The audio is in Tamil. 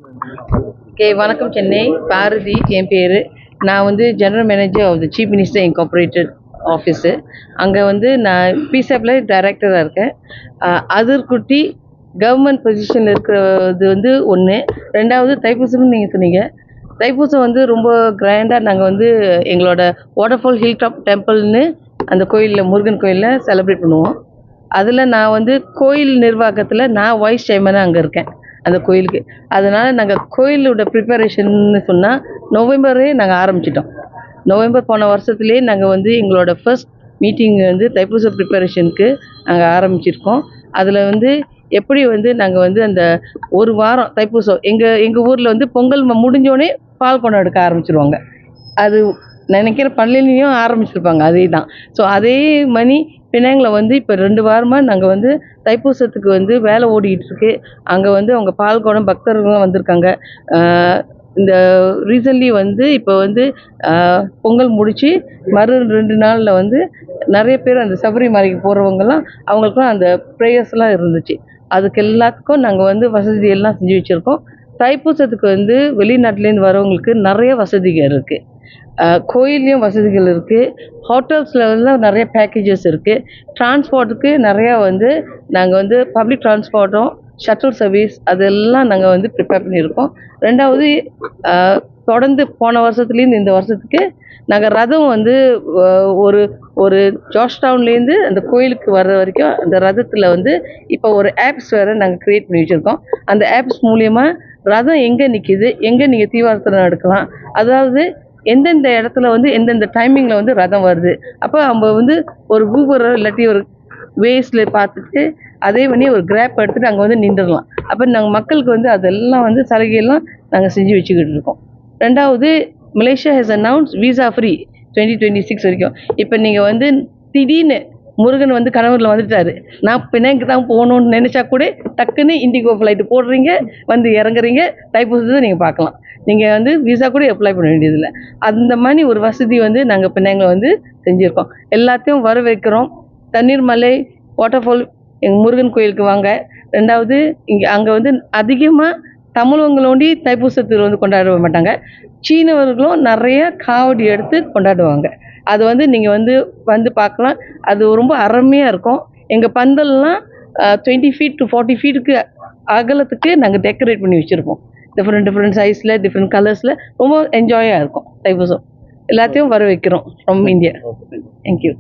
ஓகே, வணக்கம். சென்னை பாரதி என் பேர். நான் வந்து general manager of the chief minister incorporated office. அங்கே வந்து நான் பிசாப்பில் டைரக்டராக இருக்கேன். அதிர்குட்டி கவர்மெண்ட் பொசிஷனில் இருக்கிறது வந்து ஒன்று. ரெண்டாவது தைப்பூசம்னு நீங்கள் சொன்னீங்க. தைப்பூசம் வந்து ரொம்ப கிராண்டாக நாங்கள் வந்து எங்களோட வாட்டர்ஃபால் ஹில் டாப் டெம்பிள்னு அந்த கோயிலில், முருகன் கோயிலில் செலிப்ரேட் பண்ணுவோம். அதில் நான் வந்து கோயில் நிர்வாகத்தில் நான் வைஸ் சேர்மனாக அங்கே இருக்கேன் அந்த கோயிலுக்கு. அதனால் நாங்கள் கோயிலோட ப்ரிப்பரேஷன்னு சொன்னால் நவம்பரே நாங்கள் ஆரம்பிச்சிட்டோம். நவம்பர் போன வருஷத்துலேயே நாங்கள் வந்து எங்களோட ஃபர்ஸ்ட் மீட்டிங் வந்து தைப்பூச ப்ரிப்பரேஷனுக்கு நாங்கள் ஆரம்பிச்சிருக்கோம். அதில் வந்து எப்படி வந்து நாங்கள் வந்து அந்த ஒரு வாரம் தைப்பூசம் எங்கள் ஊரில் வந்து பொங்கல் முடிஞ்சோடனே பால் குடம் எடுக்க ஆரம்பிச்சிருவாங்க. அது நினைக்கிற பள்ளியிலையும் ஆரம்பிச்சிருப்பாங்க அதே தான். ஸோ அதே மணி பினாங்கில் வந்து இப்போ 2 வாரமாக நாங்கள் வந்து தைப்பூசத்துக்கு வந்து வேலை ஓடிக்கிட்டுருக்கு. அங்கே வந்து அவங்க பால் குடம் பக்தர்களும் வந்திருக்காங்க. இந்த ரீசன்ட்லி வந்து இப்போ வந்து பொங்கல் முடித்து 2 நாளில் வந்து நிறைய பேர் அந்த சபரிமலைக்கு போகிறவங்கலாம் அவங்களுக்குலாம் அந்த ப்ரேயர்ஸ்லாம் இருந்துச்சு. அதுக்கு எல்லாத்துக்கும் நாங்கள் வந்து வசதி எல்லாம் செஞ்சு வச்சுருக்கோம். தைப்பூசத்துக்கு வந்து வெளிநாட்டிலேருந்து வரவங்களுக்கு நிறைய வசதிகள் இருக்குது. கோயில்லையும் வசதிகள் இருக்குது. ஹோட்டல்ஸில் வந்து நிறைய பேக்கேஜஸ் இருக்குது. டிரான்ஸ்போர்ட்டுக்கு நிறையா வந்து நாங்கள் வந்து பப்ளிக் டிரான்ஸ்போர்ட்டும் ஷட்டில் சர்வீஸ் அதெல்லாம் நாங்கள் வந்து ப்ரிப்பேர் பண்ணியிருக்கோம். ரெண்டாவது தொடர்ந்து போன வருஷத்துலேருந்து இந்த வருஷத்துக்கு நாங்கள் ரதம் வந்து ஒரு ஒரு ஜார்ஜ் டவுன்லேருந்து அந்த கோயிலுக்கு வர்ற வரைக்கும் அந்த ரதத்தில் வந்து இப்போ ஒரு ஆப்ஸ் வேறு நாங்கள் க்ரியேட் பண்ணி வச்சுருக்கோம். அந்த ஆப்ஸ் மூலயமா ரதம் எங்கே நிற்கிது, எங்கே நீங்கள் தீவார்த்தனை எடுக்கலாம், அதாவது எந்தெந்த இடத்துல வந்து எந்தெந்த டைமிங்கில் வந்து ரதம் வருது. அப்போ நம்ம வந்து ஒரு ஊபர் இல்லாட்டி ஒரு வேஸில் பார்த்துட்டு அதே பண்ணி ஒரு கிராப் எடுத்துகிட்டு அங்கே வந்து நின்றுடலாம். அப்போ நாங்கள் மக்களுக்கு வந்து அதெல்லாம் வந்து சலுகையெல்லாம் நாங்கள் செஞ்சு வச்சுக்கிட்டு இருக்கோம். ரெண்டாவது, Malaysia has announce visa free 2026 வரைக்கும். இப்போ நீங்கள் வந்து திடீர்னு முருகன் வந்து கனவுல வந்துட்டாரு, நான் பினாங்கு தான் போகணுன்னு நினச்சா கூட டக்குன்னு இண்டிகோ ஃப்ளைட்டு போடுறீங்க, வந்து இறங்குறீங்க, தைப்பூசத்தை நீங்கள் பார்க்கலாம். நீங்கள் வந்து விசா கூட அப்ளை பண்ண வேண்டியதில்லை. அந்த மாதிரி ஒரு வசதி வந்து நாங்கள் பினாங்கில் வந்து செஞ்சுருக்கோம். எல்லாத்தையும் வர வைக்கிறோம். தண்ணீர் மலை வாட்டர்ஃபால் எங்கள் முருகன் கோயிலுக்கு வாங்க. ரெண்டாவது, அங்கே வந்து அதிகமாக தமிழவங்களோண்டி தைப்பூசத்தில் வந்து கொண்டாட மாட்டாங்க. சீனவர்களும் நிறைய காவடி எடுத்து கொண்டாடுவாங்க. அது வந்து நீங்கள் வந்து பார்க்கலாம். அது ரொம்ப அருமையாக இருக்கும். எங்கள் பந்தல்லாம் 20 feet to 40 feetக்கு அகலத்துக்கு நாங்கள் டெக்கரேட் பண்ணி வச்சுருப்போம். டிஃப்ரெண்ட் சைஸில் டிஃப்ரெண்ட் கலர்ஸில் ரொம்ப என்ஜாயாக இருக்கும் தைப்பூசம். எல்லாத்தையும் வர வைக்கிறோம் ஃப்ரம் இந்தியா. தேங்க்யூ.